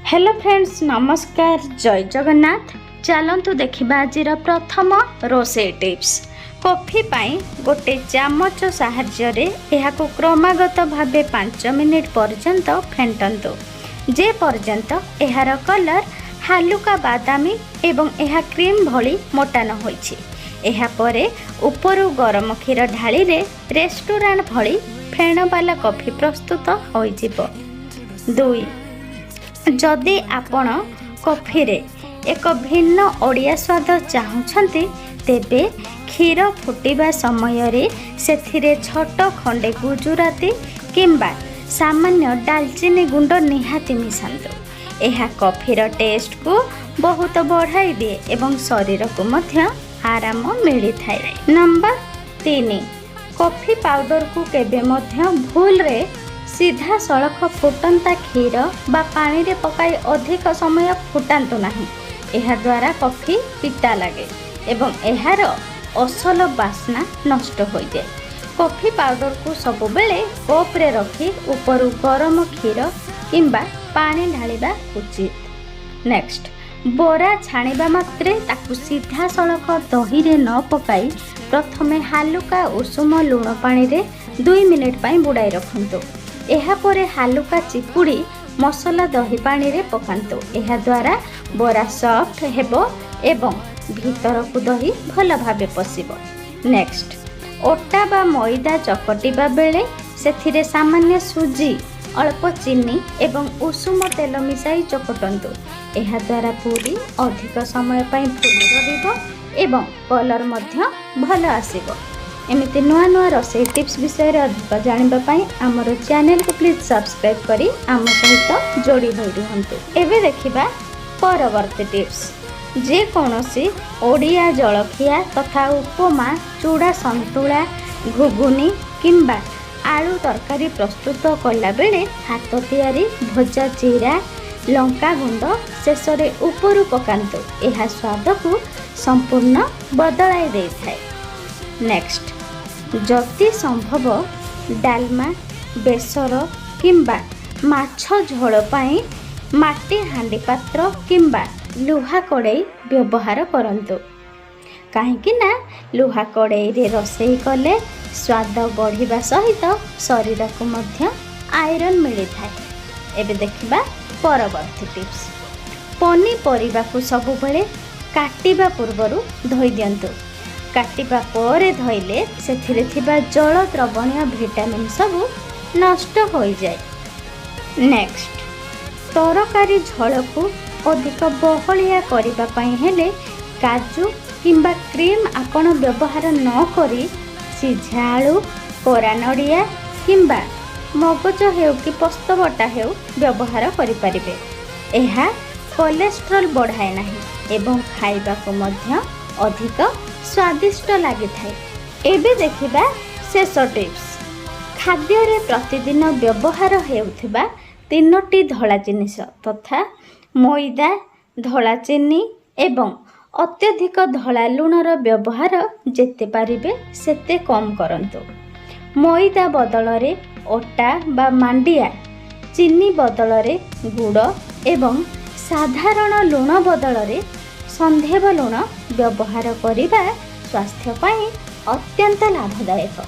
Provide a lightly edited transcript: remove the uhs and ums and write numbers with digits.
Hello friends, नमस्कार, जय जगन्नाथ। चलतु देखा आज प्रथम रोसई टिप्स। कॉफी पाई गोटे चामच साहाय्य को क्रमागत भाव 5 मिनिट पर्यंत फेंटंतु जे पर्यंत यार कलर हालुका बादामी एवं यह क्रीम भली मोटा न होइछि। एहा परे उपरु गरम क्षीर ढाली रेस्टोरेंट भली फेण वाला कॉफी प्रस्तुत होइजिबो। 2 जदि आपण कॉफी रे एक भिन्न ओडिया स्वाद चाहुछंती तेबे क्षीर फुटिबा समय रे सेथिरे छोट खंडे गुजराती किंबा सामान्य दालचीनी गुंड निहाती मिसांतु। एहा कॉफीर टेस्ट को बहुत बढ़ाई दिए एवं शरीर को मध्य आराम मिली थाए। नंबर 3 कॉफी पाउडर को केबे मध्य भूल रे सीधा सड़क फुटंता क्षीर बा पानी रे पकाई अधिक समय फुटांतु नाही। एहा द्वारा कॉफी पिता लगे एवं एहार असल बास्ना नष्ट हो जाए। कॉफी पाउडर को सब बेले कप रे रखी ऊपर गरम क्षीर किंबा पानी ढालिबा उचित। नेक्स्ट, बोरा छाणिबा मात्रे ताकू सीधा सड़क दही रे न पकाई प्रथमे हालुका उषुम लुण पानी रे 2 मिनिट पाई बुड़ाई रखंतु। एहा परे हालुका चिपुड़ी मसला दही पानी रे पकांतु। एहा द्वारा बोरा सॉफ्ट हेबो एवं भीतर को दही भल भाबे पसिबो। नेक्स्ट, ओटा बा मैदा चकटिबा बेले सेथिरे सामान्य सुजी अल्प चीनी एवं उषुम तेल मिसाई चकटंतु। एहा द्वारा पूरी अधिक समय पाई फुली रहिबो एवं कलर मध्य भल आसीबो। एमिति नुआ नुआ रोसई टिप्स विषय रे अधिक जानिबा पाई हमर चैनल को प्लीज सब्सक्राइब करी आम सहित जोड़ी होई रहंतु। एबे देखिबा परवर्ती टिप्स। जे कोनोसी ओडिया जलखिया तथा उपमा, चूड़ा संतुला, घुगुनी किंबा आलू तरकारी प्रस्तुत कला बेले हाथ तैयारी भजा जीरा लंका गुंड शेष रे ऊपर पकांतु। एहा स्वाद को संपूर्ण बदलाई दे थाए। नेक्स्ट, जति संभव डालमा, बेसर किंबा माछ झोल पाई माटी हांडी पात्र किंबा लुहा कड़ाई व्यवहार करंतु। काहेकि ना लुहा कड़ाई रे रोसई कले स्वाद बढ़िबा सहित शरीर को मध्य आयरन मिली थाए। एबे देखिबा परवर्ती टिप्स। पनीपरिबा को सब बेले काटिबा पूर्वरु धोई दियंतु। काटिबा परे धोइले सेथिरे थिबा जल द्रवणीय विटामिन सब नष्ट हो जाए। नेक्स्ट, तरकारी झोल को अधिक बहलिया करबा पई हेले काजू किंबा क्रीम आपण व्यवहार न करी सिझा आलू, कोरा नड़िया किंबा मगज हेउ कि पोस्त बटा हेउ व्यवहार करि परिबे। एहा कोलेस्ट्रॉल बढ़ाए नाही एवं खाइबा को मध्य अधिक स्वादिष्ट लगी थाए। एबे देखिबा शेष टिप्स। खाद्य रे प्रतिदिन व्यवहार हेउथिबा 3टी धला जिनिस तथा मैदा, धला चीनी एवं अत्यधिक धला लुणर व्यवहार जेते पारिबे सेते कम करंतु। मैदा बदल रे ओटा बा मांडिया, चीनी बदल रे गुड़ एवं साधारण लुण बदल रे संधेव लुण व्यवहार करिबा स्वास्थ्य पाई अत्यंत लाभदायक।